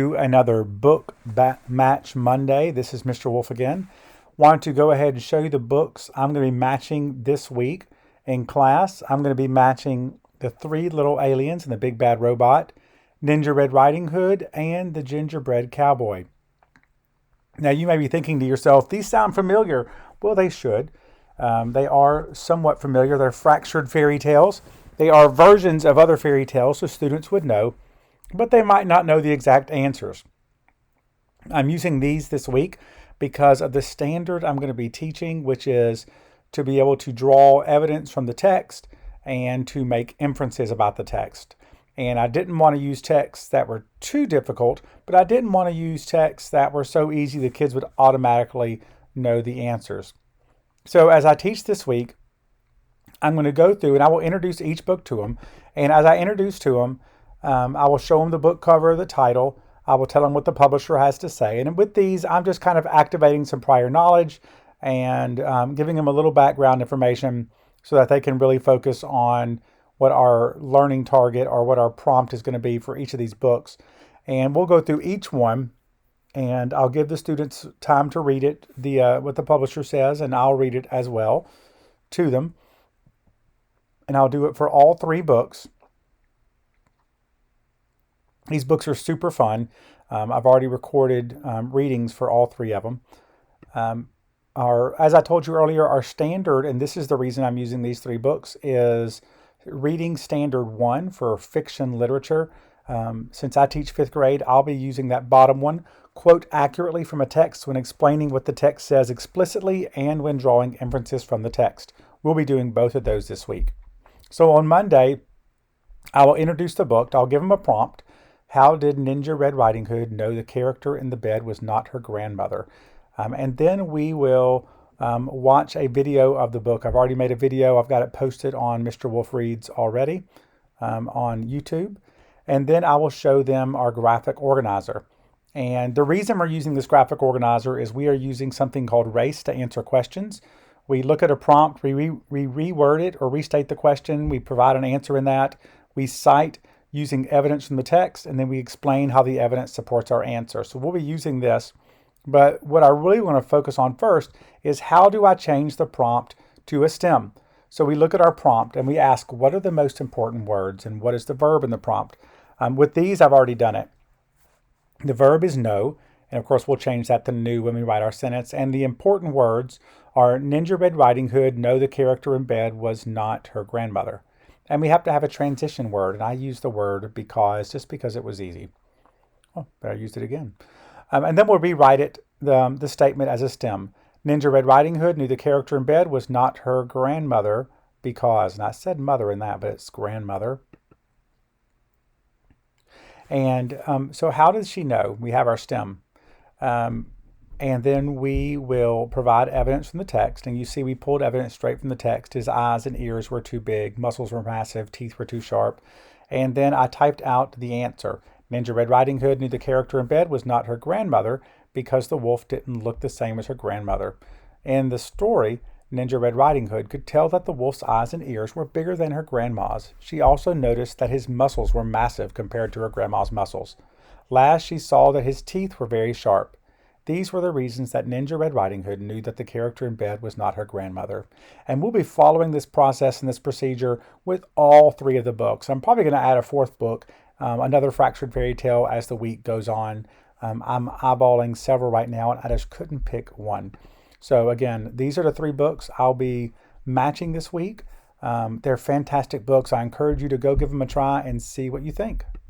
Another book match Monday. This is Mr. Wolf again. Wanted to go ahead and show you the books I'm going to be matching this week in class. I'm going to be matching The Three Little Aliens and the Big Bad Robot, Gingerbread Riding Hood, and The Gingerbread Cowboy. Now you may be thinking to yourself, these sound familiar. Well, they should. They are somewhat familiar. They're fractured fairy tales. They are versions of other fairy tales, so students would know, but they might not know the exact answers. I'm using these this week because of the standard I'm going to be teaching, which is to be able to draw evidence from the text and to make inferences about the text. And I didn't want to use texts that were too difficult, but I didn't want to use texts that were so easy the kids would automatically know the answers. So as I teach this week, I'm going to go through and I will introduce each book to them. And as I introduce to them, I will show them the book cover, the title. I will tell them what the publisher has to say. And with these, I'm just kind of activating some prior knowledge and giving them a little background information so that they can really focus on what our learning target or what our prompt is going to be for each of these books. And we'll go through each one, and I'll give the students time to read it, what the publisher says, and I'll read it as well to them. And I'll do it for all three books. These books are super fun. I've already recorded readings for all three of them. As I told you earlier, our standard, and this is the reason I'm using these three books, is Reading Standard 1 for fiction literature. Since I teach 5th grade, I'll be using that bottom one. Quote accurately from a text when explaining what the text says explicitly and when drawing inferences from the text. We'll be doing both of those this week. So on Monday, I will introduce the book. I'll give them a prompt. How did Ninja Red Riding Hood know the character in the bed was not her grandmother? And then we will watch a video of the book. I've already made a video. I've got it posted on Mr. Wolf Reads already on YouTube. And then I will show them our graphic organizer. And the reason we're using this graphic organizer is we are using something called RACE to answer questions. We look at a prompt, we reword it or restate the question. We provide an answer in that. We cite using evidence from the text, and then we explain how the evidence supports our answer. So we'll be using this, but what I really want to focus on first is how do I change the prompt to a stem? So we look at our prompt and we ask, what are the most important words and what is the verb in the prompt? With these, I've already done it. The verb is know, and of course we'll change that to new when we write our sentence. And the important words are Ninja Red Riding Hood know the character in bed was not her grandmother. And we have to have a transition word, and I used the word just because it was easy. Oh, but I used it again. And then we'll rewrite it, the statement as a stem. Ninja Red Riding Hood knew the character in bed was not her grandmother because, and I said mother in that, but it's grandmother. And so how does she know? We have our stem. And then we will provide evidence from the text. And you see we pulled evidence straight from the text. His eyes and ears were too big. Muscles were massive. Teeth were too sharp. And then I typed out the answer. Ninja Red Riding Hood knew the character in bed was not her grandmother because the wolf didn't look the same as her grandmother. In the story, Ninja Red Riding Hood could tell that the wolf's eyes and ears were bigger than her grandma's. She also noticed that his muscles were massive compared to her grandma's muscles. Last, she saw that his teeth were very sharp. These were the reasons that Ninja Red Riding Hood knew that the character in bed was not her grandmother. And we'll be following this process and this procedure with all three of the books. I'm probably going to add a fourth book, another fractured fairy tale as the week goes on. I'm eyeballing several right now, and I just couldn't pick one. So again, these are the three books I'll be matching this week. They're fantastic books. I encourage you to go give them a try and see what you think.